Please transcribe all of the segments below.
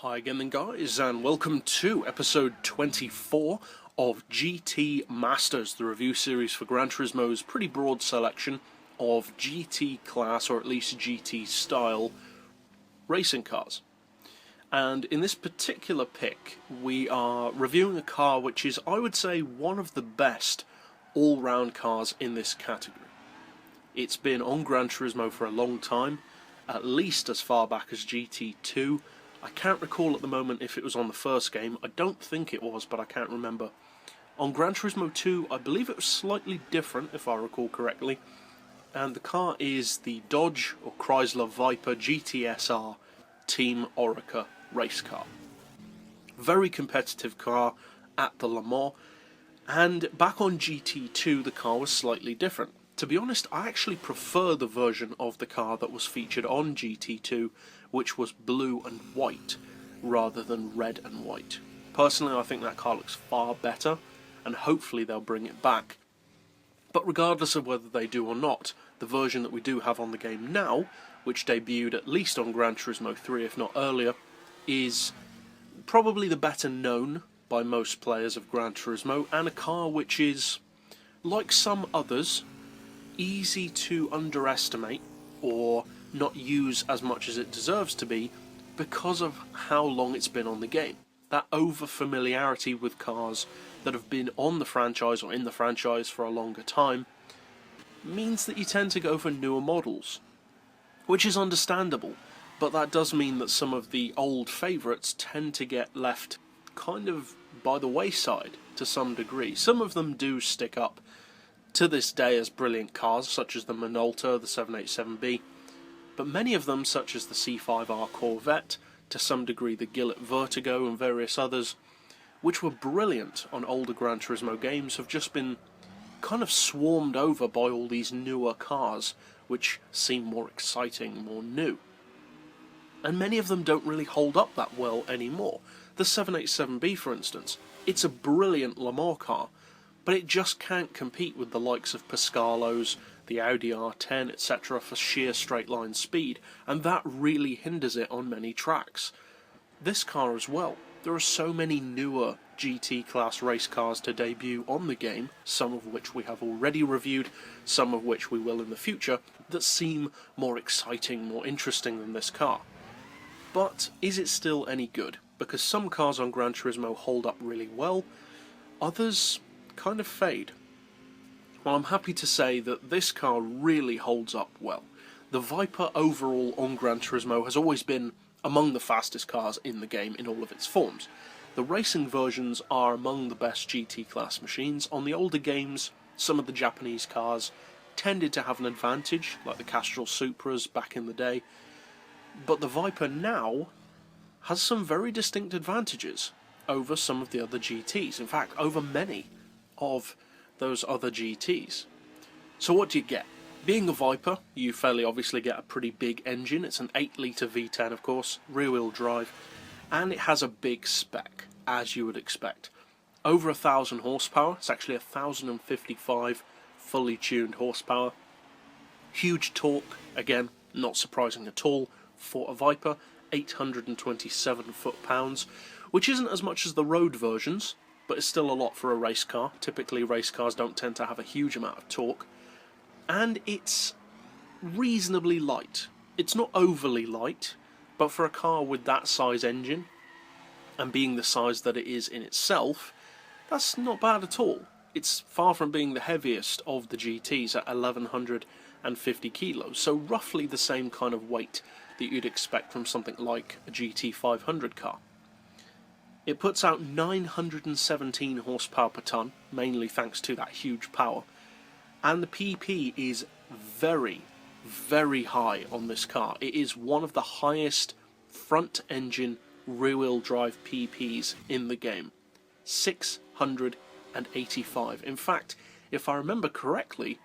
Hi again then guys, and welcome to episode 24 of GT Masters, the review series for Gran Turismo's pretty broad selection of GT class, or at least GT style, racing cars. And in this particular pick, we are reviewing a car which is, I would say, one of the best all-round cars in this category. It's been on Gran Turismo for a long time, at least as far back as GT2. I can't recall at the moment if it was on the first game. I don't think it was, but I can't remember. On Gran Turismo 2, I believe it was slightly different, if I recall correctly. And the car is the Dodge or Chrysler Viper GTS-R Team Oreca race car. Very competitive car at the Le Mans. And back on GT2, the car was slightly different. To be honest, I actually prefer the version of the car that was featured on GT2, which was blue and white, rather than red and white. Personally, I think that car looks far better, and hopefully they'll bring it back. But regardless of whether they do or not, the version that we do have on the game now, which debuted at least on Gran Turismo 3, if not earlier, is probably the better known by most players of Gran Turismo, and a car which is, like some others, easy to underestimate or not use as much as it deserves to be because of how long it's been on the game. That over-familiarity with cars that have been on the franchise or in the franchise for a longer time means that you tend to go for newer models, which is understandable, but that does mean that some of the old favourites tend to get left kind of by the wayside to some degree. Some of them do stick up to this day as brilliant cars, such as the Minolta, the 787B, but many of them, such as the C5R Corvette, to some degree the Gillett Vertigo and various others, which were brilliant on older Gran Turismo games, have just been kind of swarmed over by all these newer cars, which seem more exciting, more new. And many of them don't really hold up that well anymore. The 787B, for instance, it's a brilliant Le Mans car, but it just can't compete with the likes of Pascalo's, the Audi R10, etc. for sheer straight-line speed, and that really hinders it on many tracks. This car as well. There are so many newer GT-class race cars to debut on the game, some of which we have already reviewed, some of which we will in the future, that seem more exciting, more interesting than this car. But is it still any good? Because some cars on Gran Turismo hold up really well, others kind of fade. Well, I'm happy to say that this car really holds up well. The Viper overall on Gran Turismo has always been among the fastest cars in the game in all of its forms. The racing versions are among the best GT class machines. On the older games, some of the Japanese cars tended to have an advantage, like the Castrol Supras back in the day, but the Viper now has some very distinct advantages over some of the other GTs, in fact over many of those other GTs. So what do you get? Being a Viper, you fairly obviously get a pretty big engine. It's an 8-litre V10, of course, rear-wheel drive, and it has a big spec, as you would expect. Over 1,000 horsepower. It's actually 1,055 fully tuned horsepower. Huge torque, again, not surprising at all for a Viper, 827 foot-pounds, which isn't as much as the road versions, but it's still a lot for a race car. Typically race cars don't tend to have a huge amount of torque. And it's reasonably light. It's not overly light, but for a car with that size engine, and being the size that it is in itself, that's not bad at all. It's far from being the heaviest of the GTs at 1,150 kilos, so roughly the same kind of weight that you'd expect from something like a GT500 car. It puts out 917 horsepower per tonne, mainly thanks to that huge power, and the PP is very, very high on this car. It is one of the highest front-engine rear-wheel drive PPs in the game, 685. In fact, if I remember correctly,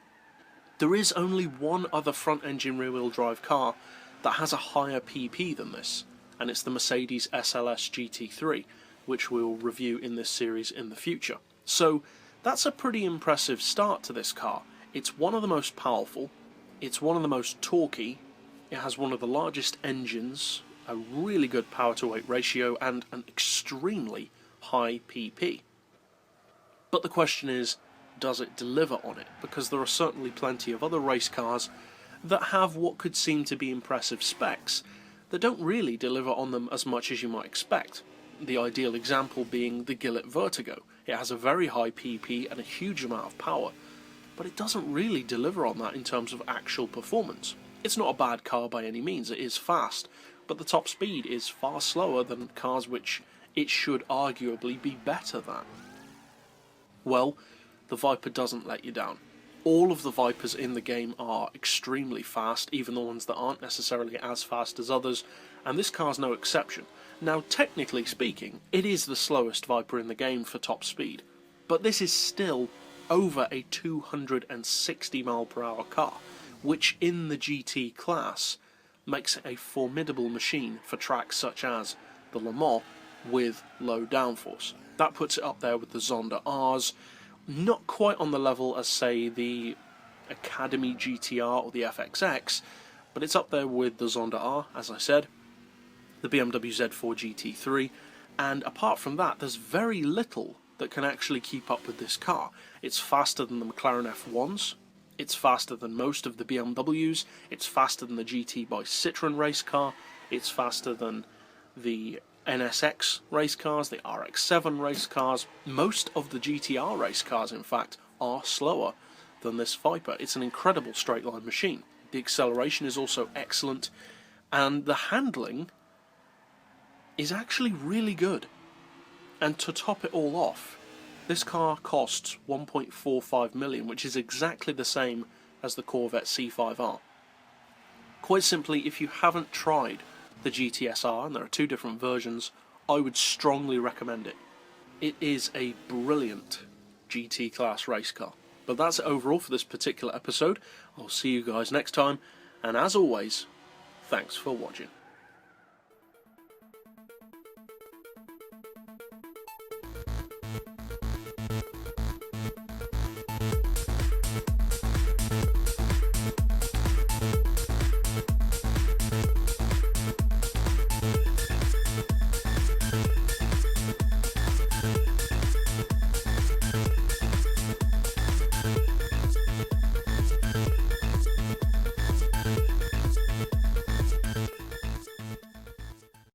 there is only one other front-engine rear-wheel drive car that has a higher PP than this, and it's the Mercedes SLS GT3, which we'll review in this series in the future. So that's a pretty impressive start to this car. It's one of the most powerful, it's one of the most torquey, it has one of the largest engines a really good power to weight ratio and an extremely high PP. But the question is, does it deliver on it? Because there are certainly plenty of other race cars that have what could seem to be impressive specs that don't really deliver on them as much as you might expect. The ideal example being the Gillett Vertigo. It has a very high PP and a huge amount of power, but it doesn't really deliver on that in terms of actual performance. It's not a bad car by any means, it is fast, but the top speed is far slower than cars which it should arguably be better than. Well, the Viper doesn't let you down. All of the Vipers in the game are extremely fast, even the ones that aren't necessarily as fast as others, and this car's no exception. Now, technically speaking, it is the slowest Viper in the game for top speed, but this is still over a 260 mph car, which in the GT class makes it a formidable machine for tracks such as the Le Mans with low downforce. That puts it up there with the Zonda Rs, not quite on the level as, say, the Academy GT-R or the FXX, but it's up there with the Zonda R, as I said, the BMW Z4 GT3, and apart from that, there's very little that can actually keep up with this car. It's faster than the McLaren F1s, it's faster than most of the BMWs, it's faster than the GT by Citroën race car, it's faster than the NSX race cars, the RX-7 race cars. Most of the GT-R race cars, in fact, are slower than this Viper. It's an incredible straight-line machine. The acceleration is also excellent, and the handling is actually really good. And to top it all off, this car costs 1.45 million, which is exactly the same as the Corvette C5R. Quite simply, if you haven't tried the GTS-R, and there are two different versions, I would strongly recommend it. It is a brilliant GT class race car. But that's it overall for this particular episode. I'll see you guys next time, and as always, thanks for watching.